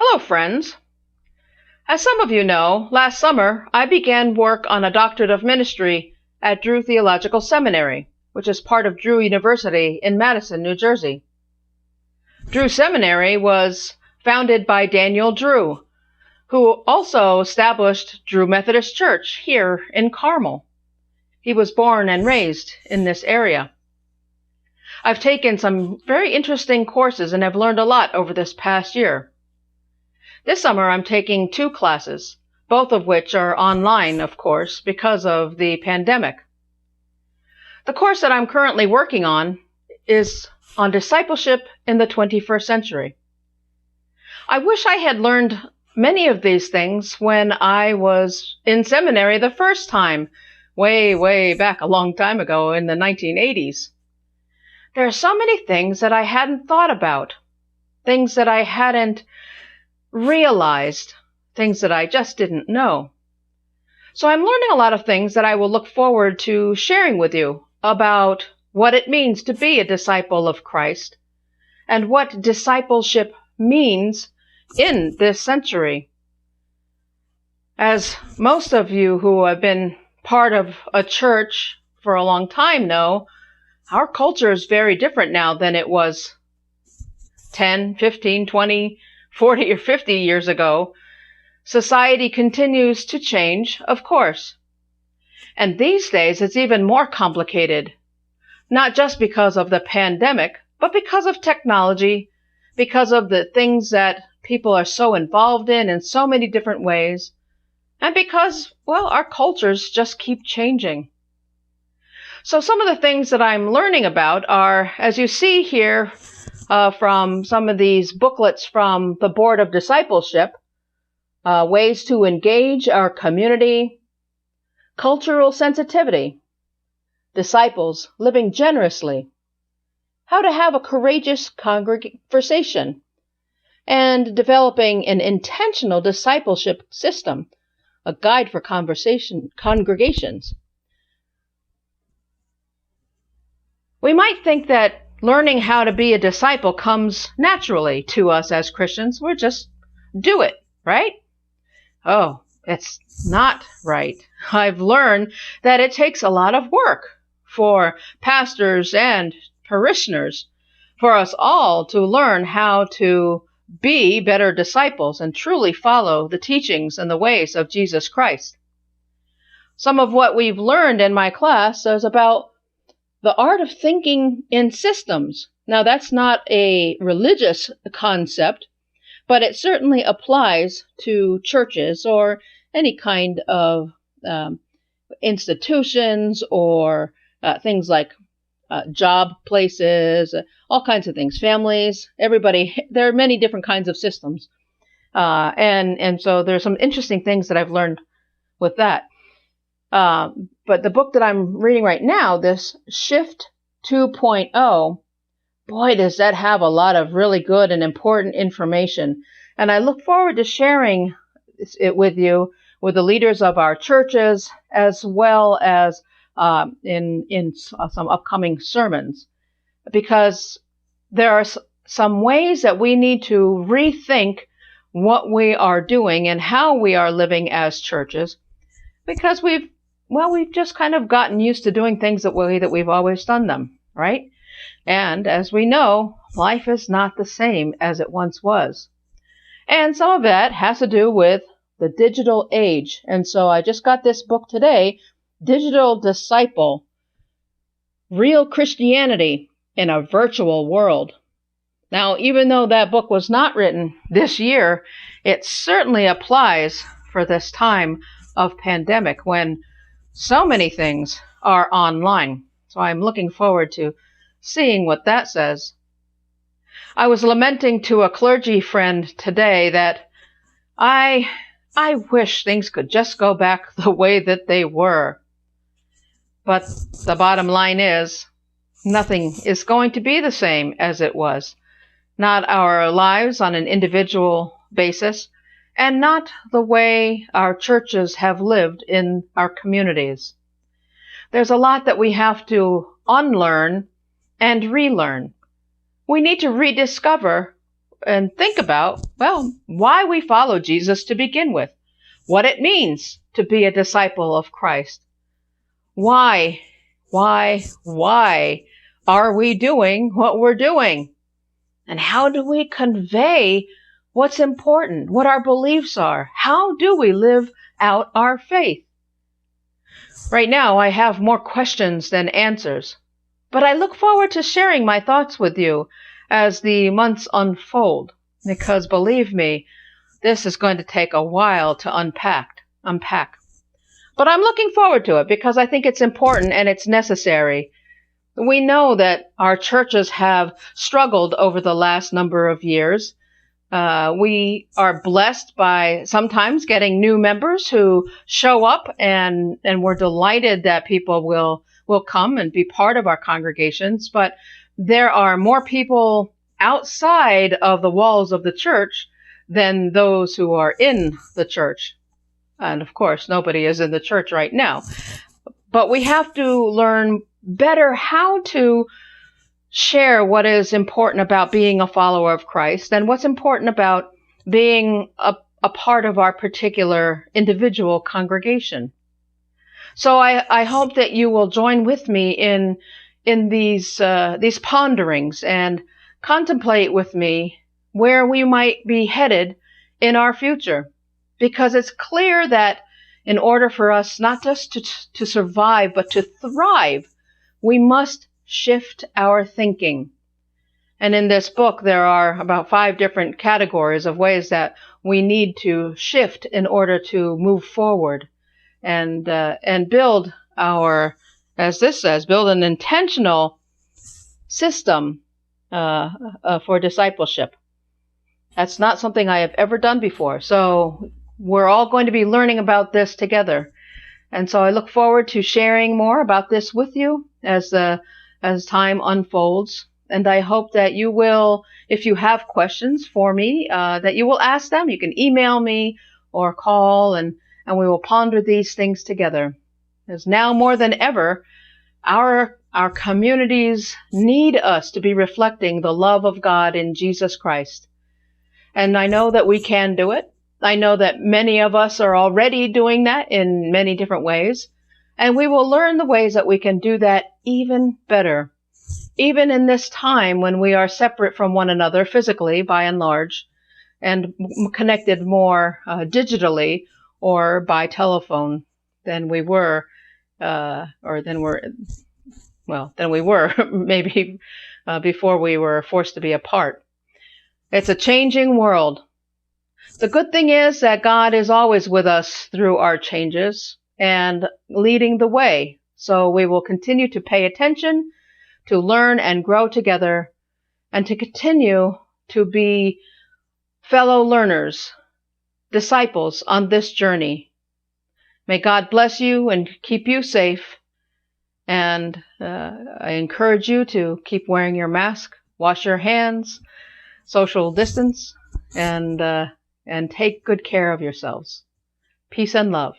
Hello, friends. As some of you know, last summer I began work on a doctorate of ministry at Drew Theological Seminary, which is part of Drew University in Madison, New Jersey. Drew Seminary was founded by Daniel Drew, who also established Drew Methodist Church here in Carmel. He was born and raised in this area. I've taken some very interesting courses and have learned a lot over this past year. This summer I'm taking 2 classes, both of which are online, of course, because of the pandemic. The course that I'm currently working on is on discipleship in the 21st century. I wish I had learned many of these things when I was in seminary the first time, way back a long time ago in the 1980s. There are so many things that I hadn't thought about, things that I hadn't realized, things that I just didn't know. So I'm learning a lot of things that I will look forward to sharing with you about what it means to be a disciple of Christ and what discipleship means in this century. As most of you who have been part of a church for a long time know, our culture is very different now than it was 10, 15, 20, 40 or 50 years ago. Society continues to change, of course. And these days it's even more complicated, not just because of the pandemic, but because of technology, because of the things that people are so involved in so many different ways, and because, well, our cultures just keep changing. So some of the things that I'm learning about are, as you see here, from some of these booklets from the Board of Discipleship, ways to engage our community, cultural sensitivity, disciples living generously, how to have a courageous conversation, and developing an intentional discipleship system, a guide for congregations. We might think that learning how to be a disciple comes naturally to us as Christians. We just do it, right? Oh, it's not right. I've learned that it takes a lot of work for pastors and parishioners, for us all to learn how to be better disciples and truly follow the teachings and the ways of Jesus Christ. Some of what we've learned in my class is about the art of thinking in systems. Now, that's not a religious concept, but it certainly applies to churches or any kind of institutions or things like job places, all kinds of things, families, everybody. There are many different kinds of systems. And so there's some interesting things that I've learned with that. But the book that I'm reading right now, this Shift 2.0, boy, does that have a lot of really good and important information. And I look forward to sharing it with you, with the leaders of our churches, as well as in some upcoming sermons, because there are some ways that we need to rethink what we are doing and how we are living as churches, because we've just kind of gotten used to doing things the way that we've always done them, right? And as we know, life is not the same as it once was. And some of that has to do with the digital age. And so I just got this book today, Digital Disciple, Real Christianity in a Virtual World. Now, even though that book was not written this year, it certainly applies for this time of pandemic when so many things are online. So I'm looking forward to seeing what that says. I was lamenting to a clergy friend today that I wish things could just go back the way that they were. But the bottom line is, nothing is going to be the same as it was. Not our lives on an individual basis, and not the way our churches have lived in our communities. There's a lot that we have to unlearn and relearn. We need to rediscover and think about, well, why we follow Jesus to begin with, what it means to be a disciple of Christ. Why are we doing what we're doing? And how do we convey what's important, what our beliefs are? How do we live out our faith? Right now, I have more questions than answers, but I look forward to sharing my thoughts with you as the months unfold, because believe me, this is going to take a while to unpack. But I'm looking forward to it because I think it's important and it's necessary. We know that our churches have struggled over the last number of years. We are blessed by sometimes getting new members who show up, and we're delighted that people will come and be part of our congregations. But there are more people outside of the walls of the church than those who are in the church. And of course, nobody is in the church right now. But we have to learn better how to share what is important about being a follower of Christ and what's important about being a part of our particular individual congregation. So I hope that you will join with me in these ponderings and contemplate with me where we might be headed in our future. Because it's clear that in order for us not just to survive, but to thrive, we must shift our thinking. And in this book, there are about 5 different categories of ways that we need to shift in order to move forward and build our, as this says, build an intentional system for discipleship. That's not something I have ever done before. So we're all going to be learning about this together. And so I look forward to sharing more about this with you as time unfolds. And I hope that you will, if you have questions for me, that you will ask them. You can email me or call, and we will ponder these things together. Because now more than ever, our communities need us to be reflecting the love of God in Jesus Christ. And I know that we can do it. I know that many of us are already doing that in many different ways. And we will learn the ways that we can do that even better. Even in this time when we are separate from one another physically, by and large, and connected more digitally or by telephone than we were, than we were maybe before we were forced to be apart. It's a changing world. The good thing is that God is always with us through our changes and leading the way. So we will continue to pay attention, to learn and grow together, and to continue to be fellow learners, disciples on this journey. May God bless you and keep you safe. And I encourage you to keep wearing your mask, wash your hands, social distance, and take good care of yourselves. Peace and love.